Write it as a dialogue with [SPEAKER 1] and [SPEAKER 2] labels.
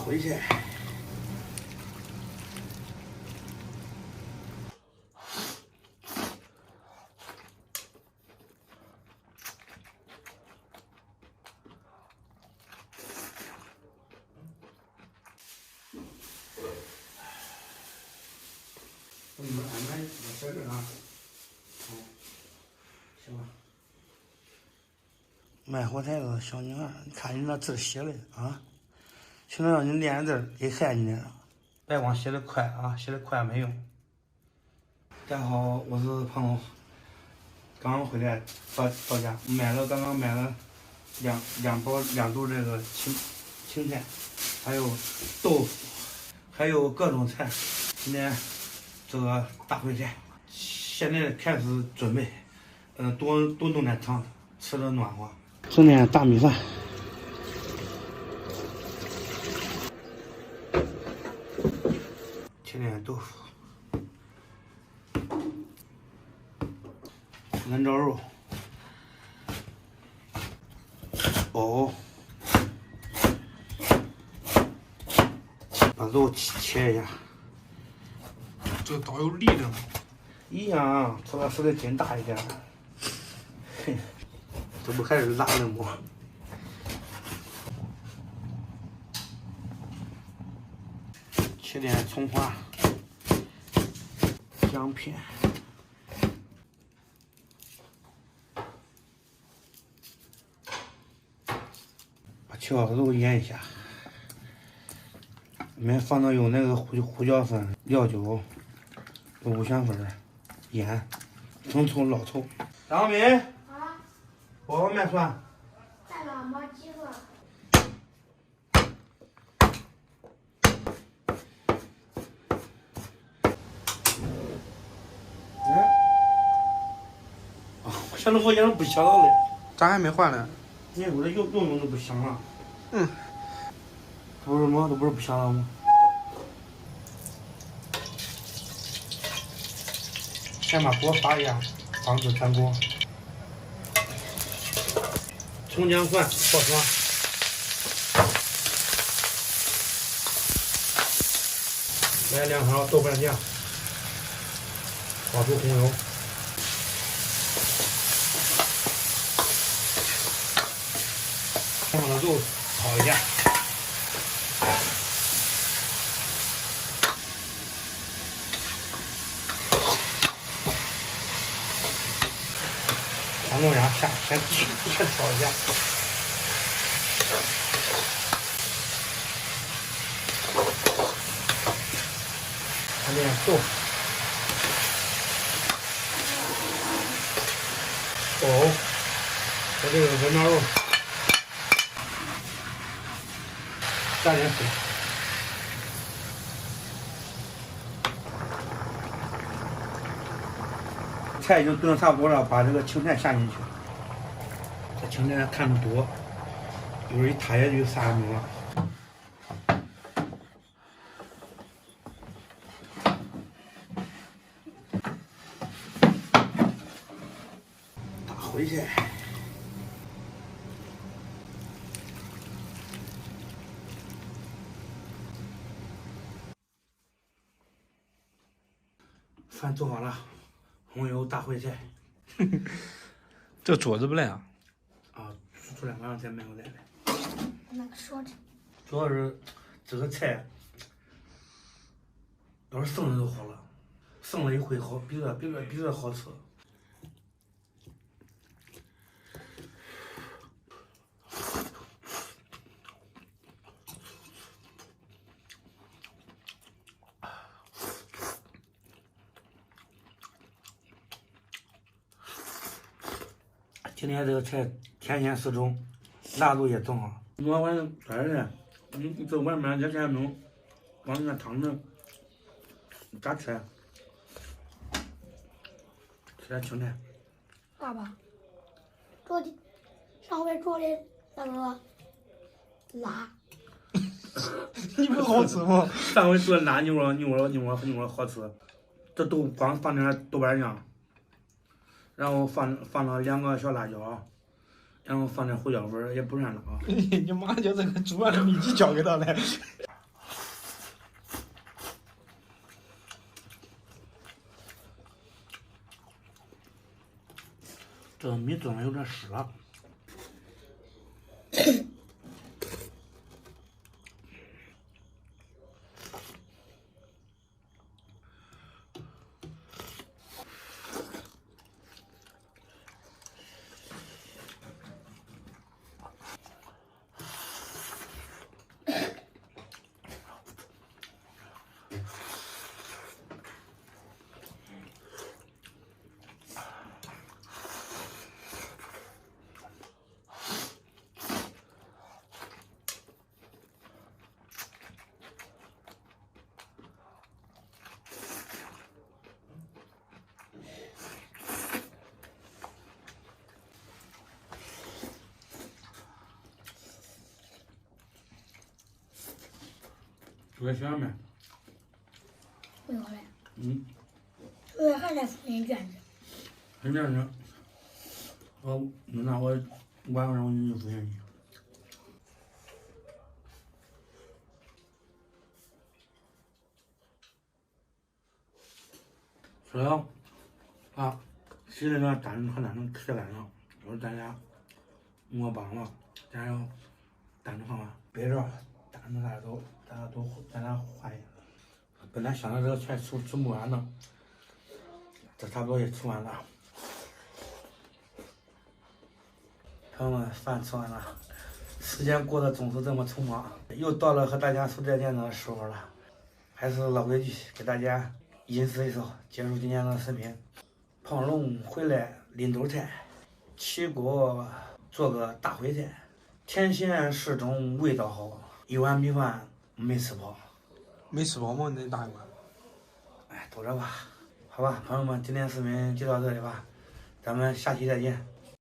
[SPEAKER 1] 回去。我给你们安排在这儿啊。好，行吧。卖火柴的小女孩，你看你那字写的啊，就能让你练字也害你了。别光写的快啊，写的快没用。大家好，我是胖龙，刚刚回来到家，刚刚买了两兜这个青菜，还有豆腐，还有各种菜。今天这个大烩菜，现在开始准备，多弄点汤，吃的暖和。整点大米饭，切点豆腐，嫩椒肉，藕，把肉切一下。
[SPEAKER 2] 这个刀有利的吗？
[SPEAKER 1] 一样，这个手得劲大一点。嘿，这不还是辣的吗？切点葱花、姜片，把切好的肉腌一下。里面放的有那个胡椒粉、料酒、五香粉、盐、生抽、老抽。张敏，
[SPEAKER 3] 啊，
[SPEAKER 1] 包个面蒜。
[SPEAKER 3] 带了没几个？
[SPEAKER 1] 我想着我眼睛不香了嘞，
[SPEAKER 2] 咋还没换呢？
[SPEAKER 1] 你屋里用都不香了。
[SPEAKER 2] 嗯，
[SPEAKER 1] 不是吗？都不是不香了吗？先把锅发一下，防止粘锅。葱姜蒜爆香，来2勺豆瓣酱，炒出红油。先把肉炒一下，调弄下先炒一下，还点豆腐，藕和这个文章肉。加点水，菜已经炖的差不多了，把这个青菜下进去。这青菜看着多，一会儿一塌下去就撒没了。大烩菜。饭做好了，红油大烩菜。
[SPEAKER 2] 这桌子不赖啊。
[SPEAKER 1] 啊，出2个才买回来的。
[SPEAKER 3] 那个说着，
[SPEAKER 1] 主要是这个菜，要是生了就好了，生了一回好，比这好吃。今天这个菜甜咸适中，辣度也正好。我晚上出来的，这外面这些弄，往那汤里咋吃？吃点青菜。
[SPEAKER 3] 爸爸，上回做的那个辣，
[SPEAKER 2] 你不好吃吗？
[SPEAKER 1] 上回做的辣牛肉好吃，这都光放点豆瓣酱。然后放了2个小辣椒，然后放点胡椒粉，也不算辣。
[SPEAKER 2] 你妈就这个煮饭的秘籍教给他了。
[SPEAKER 1] 这米做的有点湿了。煮个小面。
[SPEAKER 3] 没有嘞。
[SPEAKER 1] 嗯。
[SPEAKER 3] 我还在敷衍卷子。
[SPEAKER 1] 是这样的，那我晚上我给你敷衍你。说了啊，洗的那蛋和蛋能磕烂了，要是咱俩没帮了，咱要蛋的话，别着蛋子咱俩换一个。本来想着这个全吃不完呢，这差不多也吃完了。朋友们，饭吃完了，时间过得总是这么匆忙，又到了和大家说再见的时候了。还是老规矩，给大家吟诗一首，结束今天的视频。胖龙回来拎兜菜，齐锅做个大烩菜，甜咸适中味道好，一碗米饭没吃饱。
[SPEAKER 2] 没吃饱吗？你那大一碗。
[SPEAKER 1] 哎，都这吧，好吧，朋友们，今天视频就到这里吧，咱们下期再见。